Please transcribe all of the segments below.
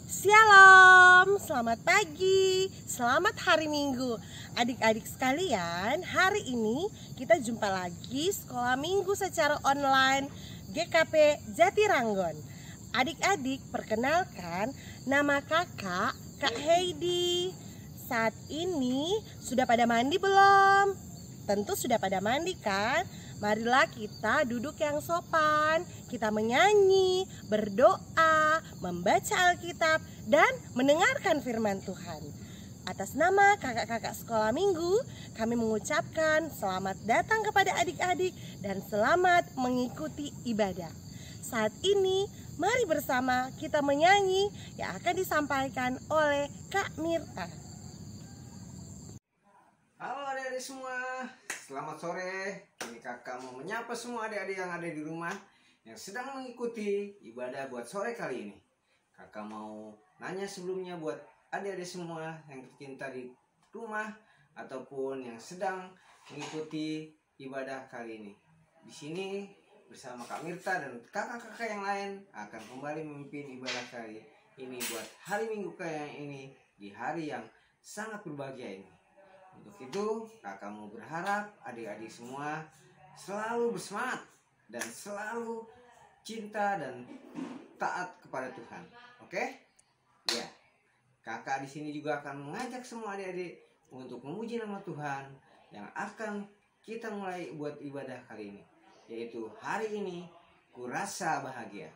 Shalom, selamat pagi, selamat hari Minggu. Adik-adik sekalian, hari ini kita jumpa lagi sekolah minggu secara online GKP Jatiranggon. Adik-adik, perkenalkan, nama kakak, Kak Heidi. Saat ini sudah pada mandi belum? Tentu sudah pada mandi kan? Marilah kita duduk yang sopan, kita menyanyi, berdoa, membaca Alkitab, dan mendengarkan firman Tuhan. Atas nama kakak-kakak sekolah minggu, kami mengucapkan selamat datang kepada adik-adik dan selamat mengikuti ibadah. Saat ini, mari bersama kita menyanyi yang akan disampaikan oleh Kak Mirta. Halo adik-adik semua, selamat sore. Kini kakak mau menyapa semua adik-adik yang ada di rumah yang sedang mengikuti ibadah buat sore kali ini. Kakak mau nanya sebelumnya buat adik-adik semua yang tercinta di rumah ataupun yang sedang mengikuti ibadah kali ini. Di sini bersama Kak Mirta dan kakak-kakak yang lain akan kembali memimpin ibadah kali ini buat hari Minggu kayak ini, di hari yang sangat berbahagia ini. Untuk itu kakak mau berharap adik-adik semua selalu bersemangat dan selalu cinta dan taat kepada Tuhan. Oke? Ya. Kakak di sini juga akan mengajak semua adik-adik untuk memuji nama Tuhan yang akan kita mulai buat ibadah kali ini, yaitu hari ini kurasa bahagia.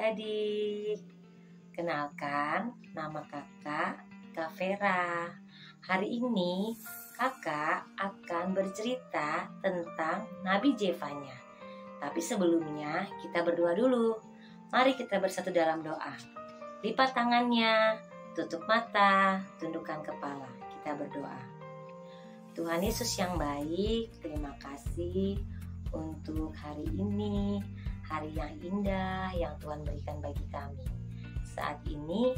adik-adik. Kenalkan, nama kakak Kak Vera. Hari ini kakak akan bercerita tentang Nabi Zefanya. Tapi sebelumnya kita berdoa dulu. Mari kita bersatu dalam doa. Lipat tangannya, tutup mata, tundukkan kepala. Kita berdoa. Tuhan Yesus yang baik, terima kasih untuk hari ini, hari yang indah yang Tuhan berikan bagi kami. Saat ini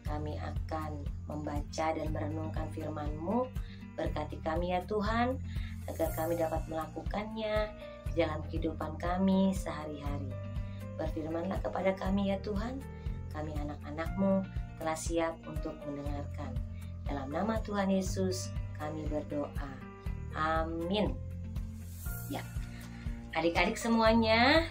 kami akan membaca dan merenungkan firman-Mu. Berkati kami ya Tuhan, agar kami dapat melakukannya di dalam kehidupan kami sehari-hari. Berfirmanlah kepada kami ya Tuhan, kami anak-anak-Mu telah siap untuk mendengarkan. Dalam nama Tuhan Yesus kami berdoa. Amin. Ya, adik-adik semuanya,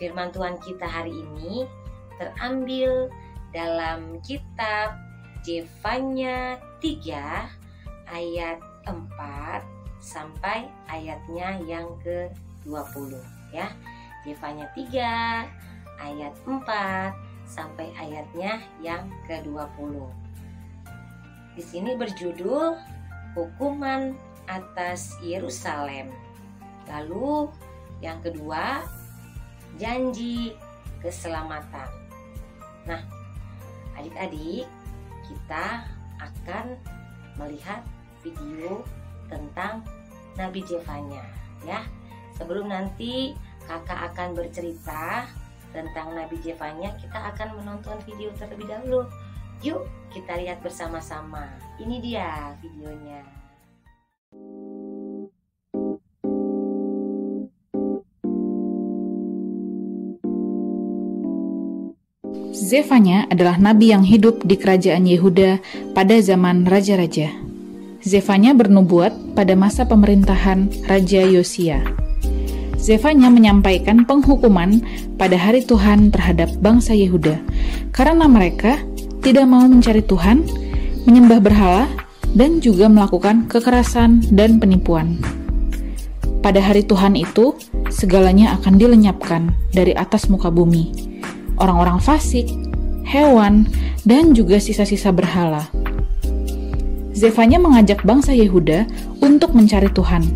firman Tuhan kita hari ini terambil dalam kitab Zefanya 3 ayat 4 sampai ayatnya yang ke-20 ya. Zefanya 3 ayat 4 sampai ayatnya yang ke-20. Di sini berjudul hukuman atas Yerusalem. Lalu yang kedua, janji keselamatan. Nah, adik-adik, kita akan melihat video tentang Nabi Zefanya ya. Sebelum nanti kakak akan bercerita tentang Nabi Zefanya, kita akan menonton video terlebih dahulu. Yuk kita lihat bersama-sama. Ini dia videonya. Zefanya adalah nabi yang hidup di kerajaan Yehuda pada zaman raja-raja. Zefanya bernubuat pada masa pemerintahan Raja Yosia. Zefanya menyampaikan penghukuman pada hari Tuhan terhadap bangsa Yehuda karena mereka tidak mau mencari Tuhan, menyembah berhala, dan juga melakukan kekerasan dan penipuan. Pada hari Tuhan itu, segalanya akan dilenyapkan dari atas muka bumi. Orang-orang fasik, hewan, dan juga sisa-sisa berhala. Zefanya mengajak bangsa Yehuda untuk mencari Tuhan,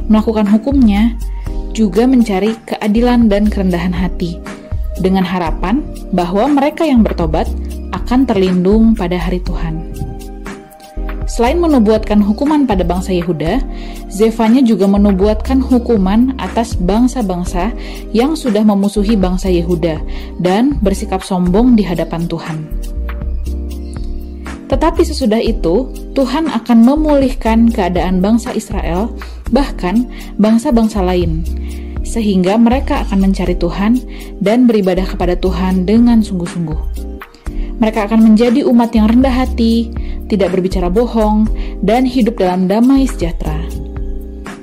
melakukan hukumnya, juga mencari keadilan dan kerendahan hati, dengan harapan bahwa mereka yang bertobat akan terlindung pada hari Tuhan. Selain menubuatkan hukuman pada bangsa Yehuda, Zefanya juga menubuatkan hukuman atas bangsa-bangsa yang sudah memusuhi bangsa Yehuda dan bersikap sombong di hadapan Tuhan. Tetapi sesudah itu, Tuhan akan memulihkan keadaan bangsa Israel, bahkan bangsa-bangsa lain, sehingga mereka akan mencari Tuhan dan beribadah kepada Tuhan dengan sungguh-sungguh. Mereka akan menjadi umat yang rendah hati, tidak berbicara bohong, dan hidup dalam damai sejahtera.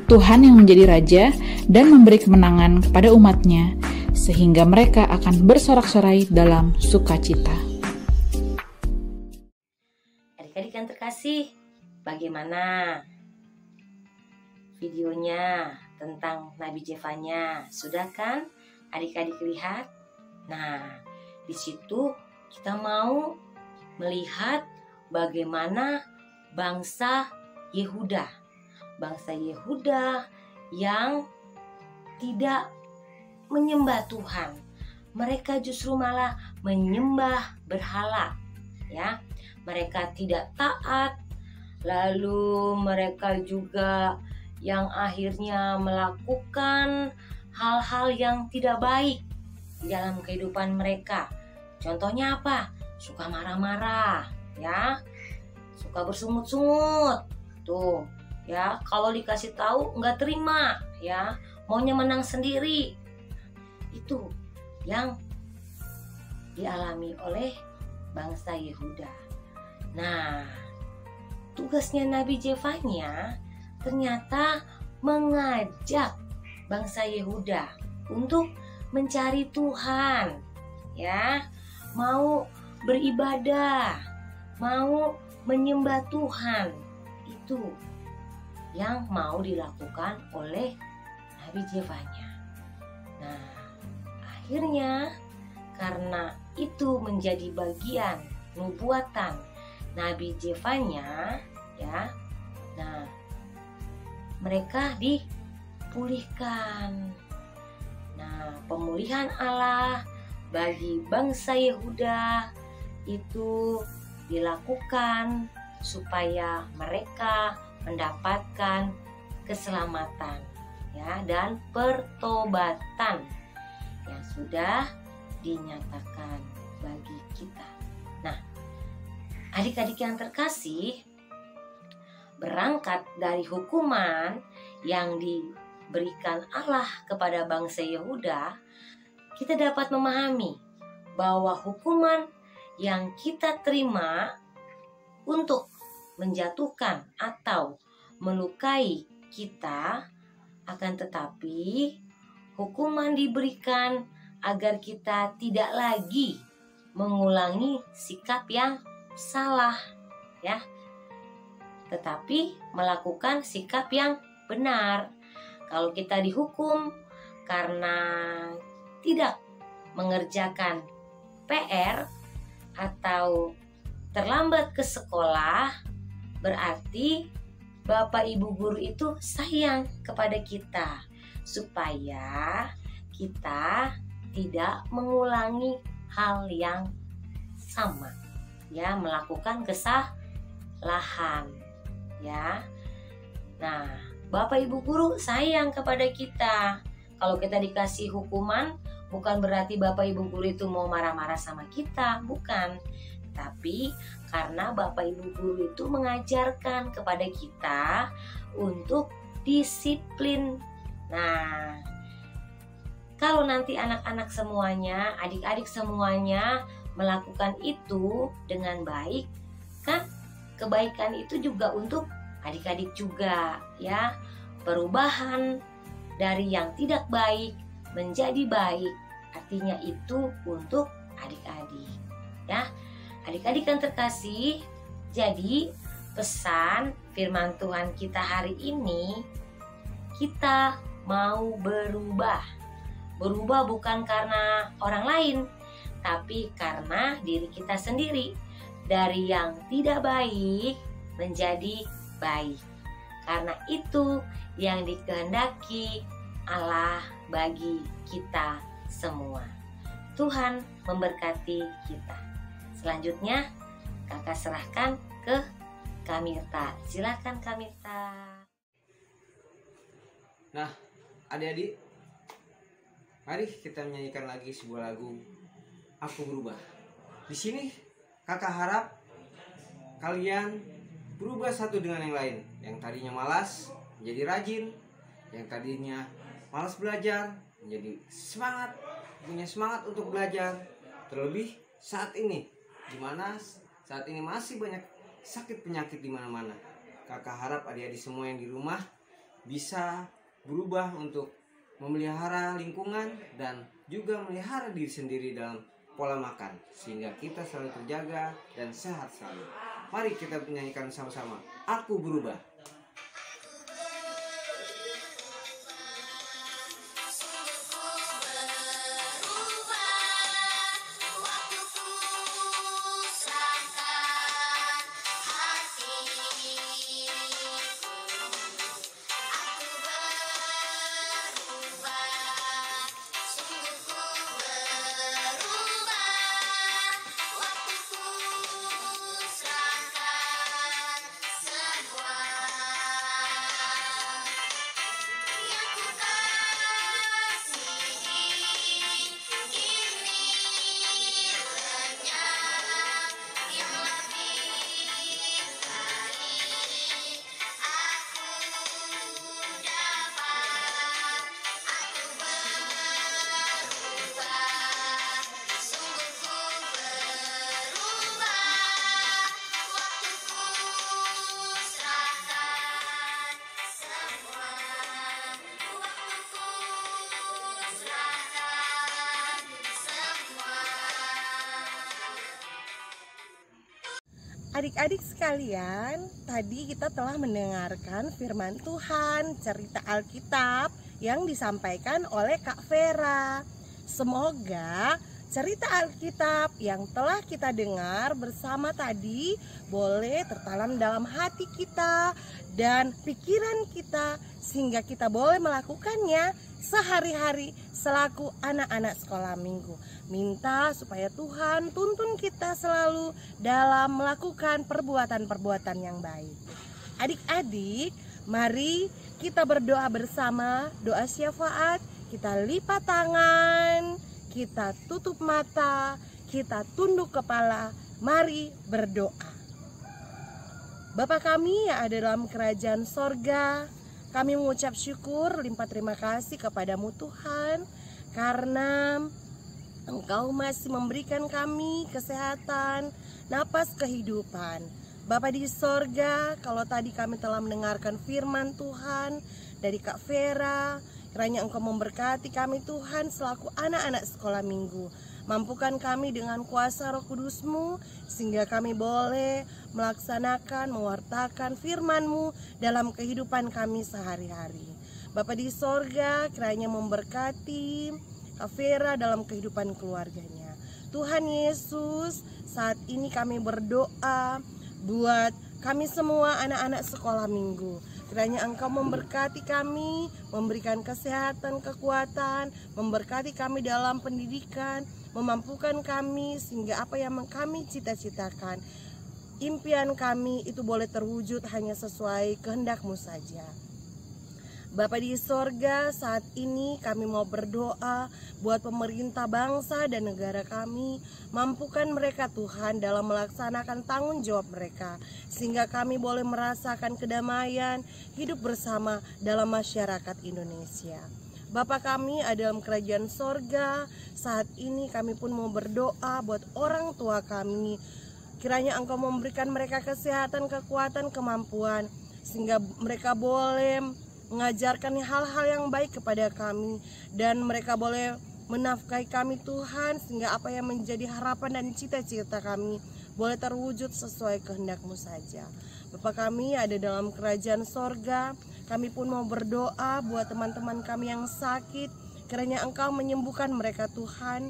Tuhan yang menjadi Raja dan memberi kemenangan kepada umatnya, sehingga mereka akan bersorak-sorai dalam sukacita. Adik-adik yang terkasih, bagaimana videonya tentang Nabi Zefanya? Sudah kan adik-adik lihat? Nah, di situ kita mau melihat bagaimana bangsa Yehuda. Bangsa Yehuda yang tidak menyembah Tuhan. Mereka justru malah menyembah berhala, ya. Mereka tidak taat, lalu mereka juga yang akhirnya melakukan hal-hal yang tidak baik di dalam kehidupan mereka. Contohnya apa? Suka marah-marah, ya, suka bersungut-sungut, tuh, ya. Kalau dikasih tahu nggak terima, ya, maunya menang sendiri. Itu yang dialami oleh bangsa Yehuda. Nah, tugasnya Nabi Zefanya ternyata mengajak bangsa Yehuda untuk mencari Tuhan, ya, mau beribadah, mau menyembah Tuhan. Itu yang mau dilakukan oleh Nabi Zefanya. Nah, akhirnya karena itu menjadi bagian nubuatan Nabi Zefanya, ya. Nah, mereka dipulihkan. Nah, pemulihan Allah bagi bangsa Yehuda itu dilakukan supaya mereka mendapatkan keselamatan, ya, dan pertobatan yang sudah dinyatakan bagi kita. Nah, adik-adik yang terkasih, berangkat dari hukuman yang diberikan Allah kepada bangsa Yehuda, kita dapat memahami bahwa hukuman yang kita terima untuk menjatuhkan atau melukai kita, akan tetapi hukuman diberikan agar kita tidak lagi mengulangi sikap yang salah, ya, tetapi melakukan sikap yang benar. Kalau kita dihukum karena tidak mengerjakan PR atau terlambat ke sekolah, berarti Bapak Ibu guru itu sayang kepada kita supaya kita tidak mengulangi hal yang sama, ya, melakukan kesalahan, ya. Nah, Bapak Ibu guru sayang kepada kita. Kalau kita dikasih hukuman, bukan berarti Bapak Ibu guru itu mau marah-marah sama kita, bukan. Tapi karena Bapak Ibu guru itu mengajarkan kepada kita untuk disiplin. Nah, kalau nanti anak-anak semuanya, adik-adik semuanya melakukan itu dengan baik, kan kebaikan itu juga untuk adik-adik juga, ya. Perubahan dari yang tidak baik menjadi baik, artinya itu untuk adik-adik, ya. Adik-adik yang terkasih, jadi pesan firman Tuhan kita hari ini, kita mau berubah. Berubah bukan karena orang lain, tapi karena diri kita sendiri. Dari yang tidak baik menjadi baik. Karena itu yang dikehendaki Allah bagi kita semua. Tuhan memberkati kita. Selanjutnya, kakak serahkan ke Kamirta. Silakan Kamirta. Nah, adik-adik, mari kita menyanyikan lagi sebuah lagu Aku Berubah. Di sini kakak harap kalian berubah satu dengan yang lain. Yang tadinya malas menjadi rajin, yang tadinya malas belajar menjadi semangat, punya semangat untuk belajar. Terlebih saat ini, di mana saat ini masih banyak sakit penyakit di mana-mana. Kakak harap adik-adik semua yang di rumah bisa berubah untuk memelihara lingkungan dan juga memelihara diri sendiri dalam pola makan, sehingga kita selalu terjaga dan sehat selalu. Mari kita menyanyikan sama-sama, Aku Berubah. Adik-adik sekalian, tadi kita telah mendengarkan firman Tuhan, cerita Alkitab yang disampaikan oleh Kak Vera. Semoga cerita Alkitab yang telah kita dengar bersama tadi boleh tertanam dalam hati kita dan pikiran kita, sehingga kita boleh melakukannya sehari-hari selaku anak-anak sekolah minggu. Minta supaya Tuhan tuntun kita selalu dalam melakukan perbuatan-perbuatan yang baik. Adik-adik, mari kita berdoa bersama, doa syafaat. Kita lipat tangan, kita tutup mata, kita tunduk kepala, mari berdoa. Bapa kami yang ada dalam kerajaan sorga, kami mengucap syukur, limpah terima kasih kepadamu Tuhan, karena Engkau masih memberikan kami kesehatan, napas kehidupan. Bapa di sorga, kalau tadi kami telah mendengarkan firman Tuhan dari Kak Vera, kiranya Engkau memberkati kami Tuhan selaku anak-anak sekolah minggu. Mampukan kami dengan kuasa Roh Kudus-Mu, sehingga kami boleh melaksanakan, mewartakan firman-Mu dalam kehidupan kami sehari-hari. Bapa di sorga, kiranya memberkati Kak Vera dalam kehidupan keluarganya. Tuhan Yesus, saat ini kami berdoa buat kami semua anak-anak sekolah minggu. Kiranya Engkau memberkati kami, memberikan kesehatan, kekuatan, memberkati kami dalam pendidikan, memampukan kami sehingga apa yang kami cita-citakan, impian kami itu boleh terwujud hanya sesuai kehendak-Mu saja. Bapa di sorga, saat ini kami mau berdoa buat pemerintah bangsa dan negara kami. Mampukan mereka Tuhan dalam melaksanakan tanggung jawab mereka, sehingga kami boleh merasakan kedamaian hidup bersama dalam masyarakat Indonesia. Bapa kami ada dalam kerajaan sorga, saat ini kami pun mau berdoa buat orang tua kami. Kiranya Engkau memberikan mereka kesehatan, kekuatan, kemampuan, sehingga mereka boleh mengajarkan hal-hal yang baik kepada kami, dan mereka boleh menafkahi kami Tuhan, sehingga apa yang menjadi harapan dan cita-cita kami boleh terwujud sesuai kehendak-Mu saja. Bapa kami ada dalam kerajaan sorga, kami pun mau berdoa buat teman-teman kami yang sakit. Kiranya Engkau menyembuhkan mereka Tuhan,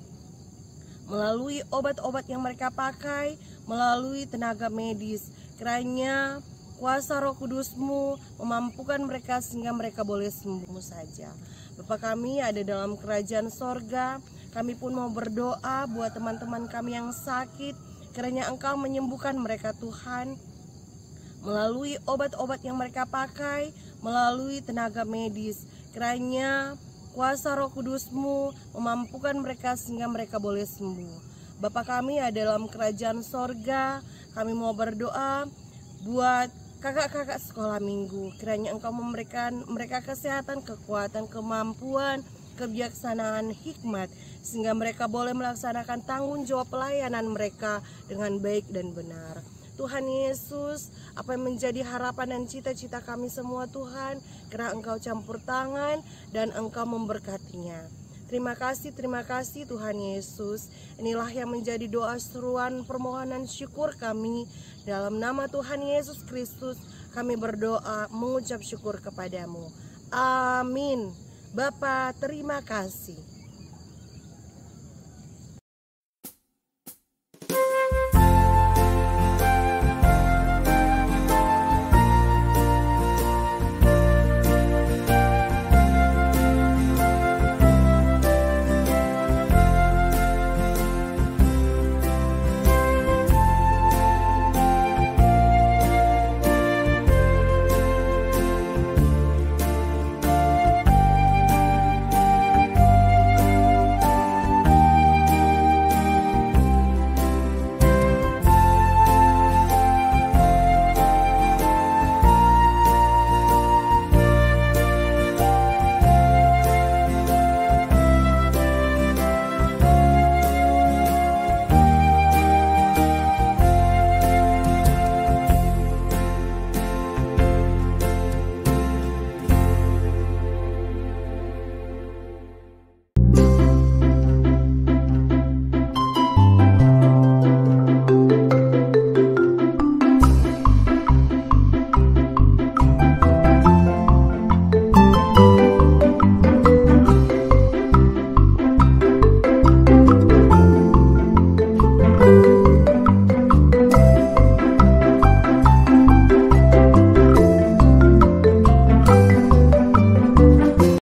melalui obat-obat yang mereka pakai, melalui tenaga medis. Kiranya kuasa Roh Kudus-Mu memampukan mereka sehingga mereka boleh sembuh saja. Bapa kami ada dalam kerajaan sorga, kami pun mau berdoa buat teman-teman kami yang sakit. Kiranya Engkau menyembuhkan mereka Tuhan, melalui obat-obat yang mereka pakai, melalui tenaga medis. Kiranya kuasa Roh Kudus-Mu memampukan mereka sehingga mereka boleh sembuh. Bapa kami ada dalam kerajaan sorga, kami mau berdoa buat kakak-kakak sekolah minggu. Kiranya Engkau memberikan mereka kesehatan, kekuatan, kemampuan, kebijaksanaan, hikmat, sehingga mereka boleh melaksanakan tanggung jawab pelayanan mereka dengan baik dan benar. Tuhan Yesus, apa yang menjadi harapan dan cita-cita kami semua Tuhan, kiranya Engkau campur tangan dan Engkau memberkatinya. Terima kasih Tuhan Yesus. Inilah yang menjadi doa seruan permohonan syukur kami. Dalam nama Tuhan Yesus Kristus kami berdoa mengucap syukur kepadamu. Amin. Bapa, terima kasih.